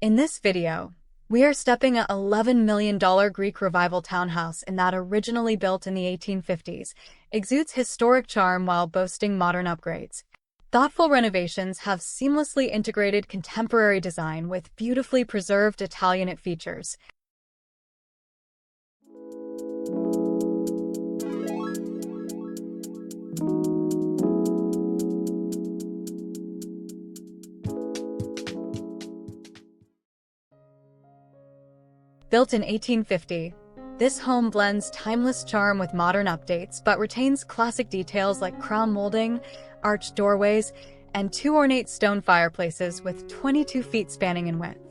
In this video, we are stepping at $11 million Greek Revival townhouse in that originally built in the 1850s, exudes historic charm while boasting modern upgrades. Thoughtful renovations have seamlessly integrated contemporary design with beautifully preserved Italianate features. Built in 1850, this home blends timeless charm with modern updates but retains classic details like crown molding, arched doorways, and two ornate stone fireplaces with 22 feet spanning in width.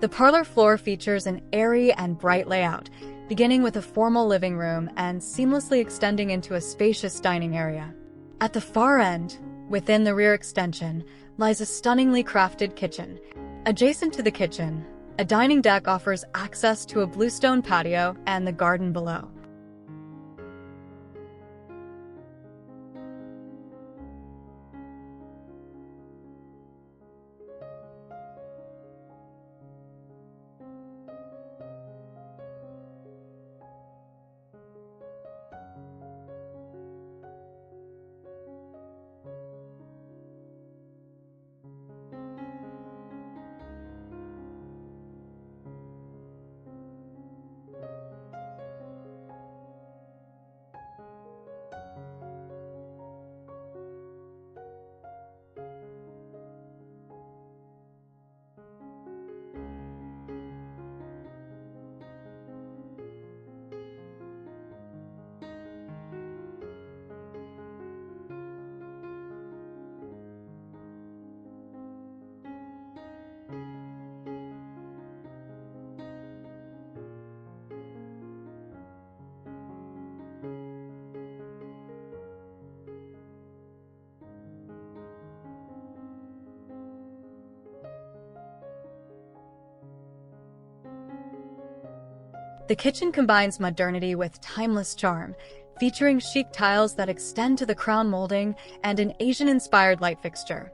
The parlor floor features an airy and bright layout, beginning with a formal living room and seamlessly extending into a spacious dining area. At the far end, within the rear extension, lies a stunningly crafted kitchen. Adjacent to the kitchen, a dining deck offers access to a bluestone patio and the garden below. The kitchen combines modernity with timeless charm, featuring chic tiles that extend to the crown molding and an Asian-inspired light fixture.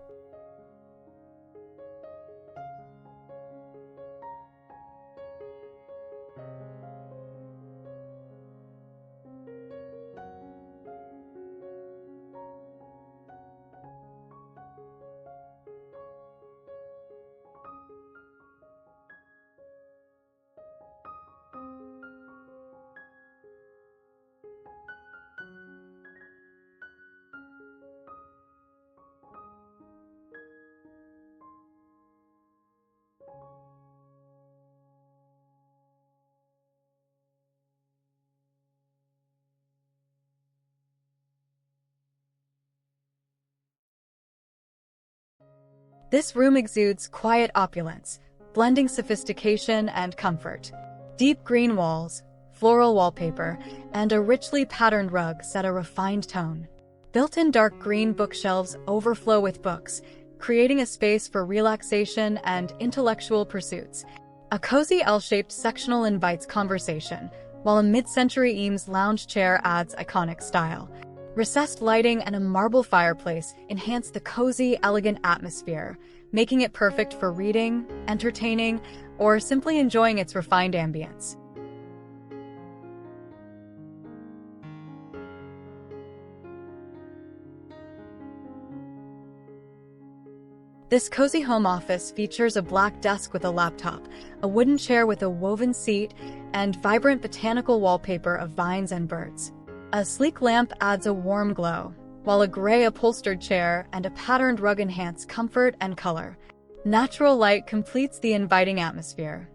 This room exudes quiet opulence, blending sophistication and comfort. Deep green walls, floral wallpaper, and a richly patterned rug set a refined tone. Built-in dark green bookshelves overflow with books, creating a space for relaxation and intellectual pursuits. A cozy L-shaped sectional invites conversation, while a mid-century Eames lounge chair adds iconic style. Recessed lighting and a marble fireplace enhance the cozy, elegant atmosphere, making it perfect for reading, entertaining, or simply enjoying its refined ambience. This cozy home office features a black desk with a laptop, a wooden chair with a woven seat, and vibrant botanical wallpaper of vines and birds. A sleek lamp adds a warm glow, while a gray upholstered chair and a patterned rug enhance comfort and color. Natural light completes the inviting atmosphere.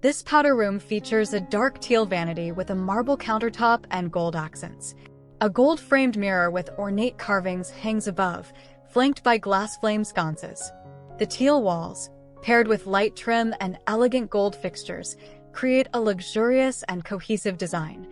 This powder room features a dark teal vanity with a marble countertop and gold accents. A gold-framed mirror with ornate carvings hangs above, flanked by glass flame sconces. The teal walls, paired with light trim and elegant gold fixtures, create a luxurious and cohesive design.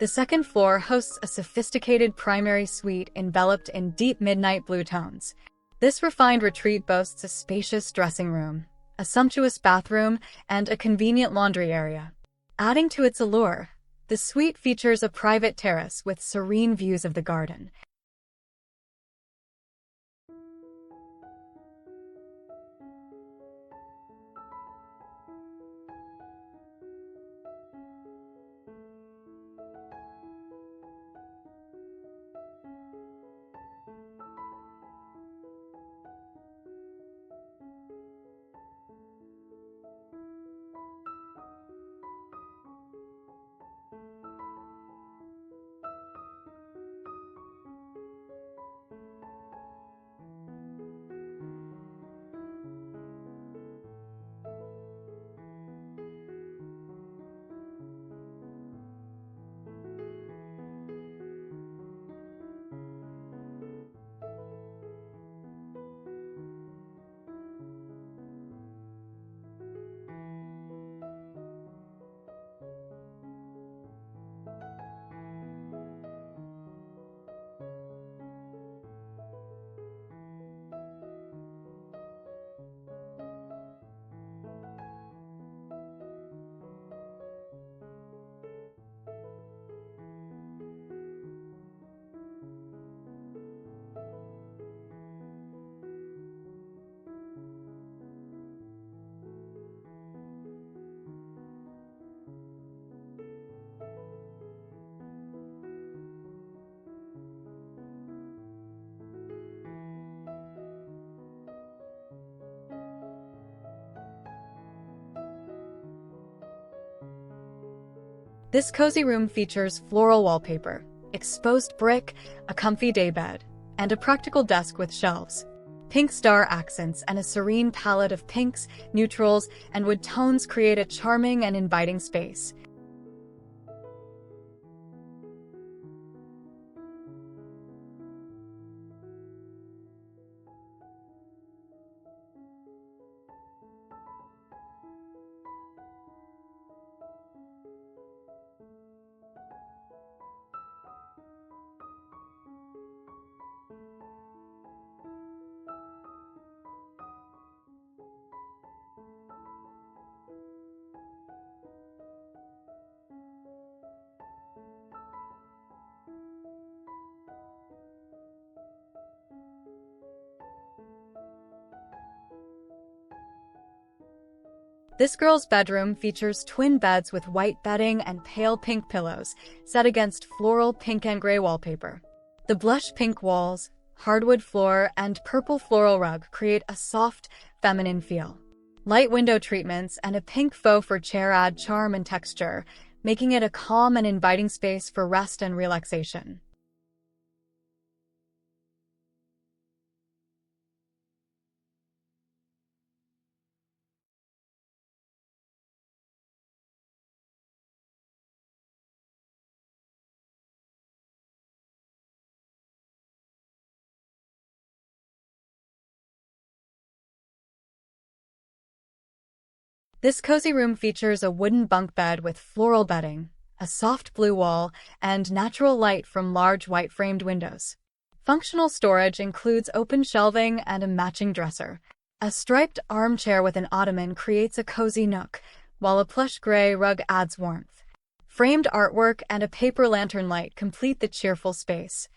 The second floor hosts a sophisticated primary suite enveloped in deep midnight blue tones. This refined retreat boasts a spacious dressing room, a sumptuous bathroom, and a convenient laundry area. Adding to its allure, the suite features a private terrace with serene views of the garden. This cozy room features floral wallpaper, exposed brick, a comfy daybed, and a practical desk with shelves. Pink star accents and a serene palette of pinks, neutrals, and wood tones create a charming and inviting space. This girl's bedroom features twin beds with white bedding and pale pink pillows, set against floral pink and gray wallpaper. The blush pink walls, hardwood floor, and purple floral rug create a soft, feminine feel. Light window treatments and a pink faux fur chair add charm and texture, making it a calm and inviting space for rest and relaxation. This cozy room features a wooden bunk bed with floral bedding, a soft blue wall, and natural light from large white-framed windows. Functional storage includes open shelving and a matching dresser. A striped armchair with an ottoman creates a cozy nook, while a plush gray rug adds warmth. Framed artwork and a paper lantern light complete the cheerful space.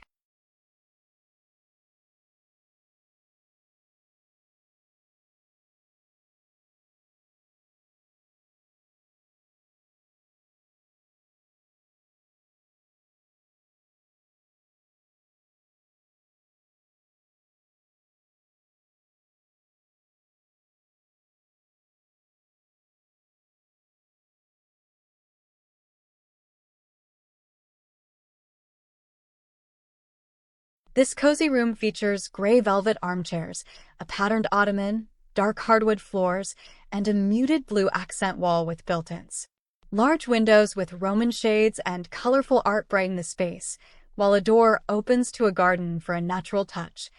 This cozy room features gray velvet armchairs, a patterned ottoman, dark hardwood floors, and a muted blue accent wall with built-ins. Large windows with Roman shades and colorful art brighten the space, while a door opens to a garden for a natural touch.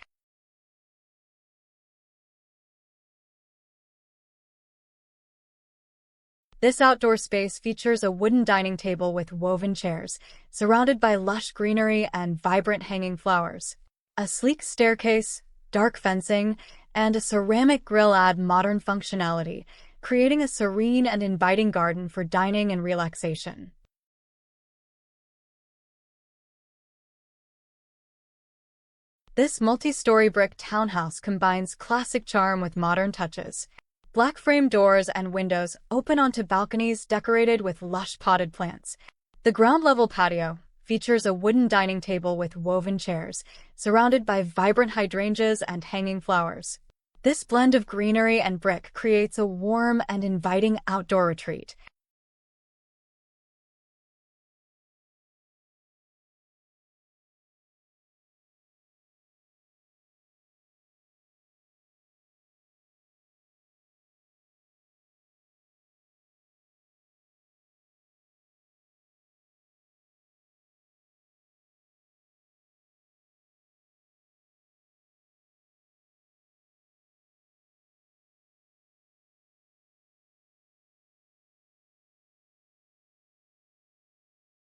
This outdoor space features a wooden dining table with woven chairs, surrounded by lush greenery and vibrant hanging flowers. A sleek staircase, dark fencing, and a ceramic grill add modern functionality, creating a serene and inviting garden for dining and relaxation. This multi-story brick townhouse combines classic charm with modern touches. Black frame doors and windows open onto balconies decorated with lush potted plants. The ground-level patio features a wooden dining table with woven chairs, surrounded by vibrant hydrangeas and hanging flowers. This blend of greenery and brick creates a warm and inviting outdoor retreat.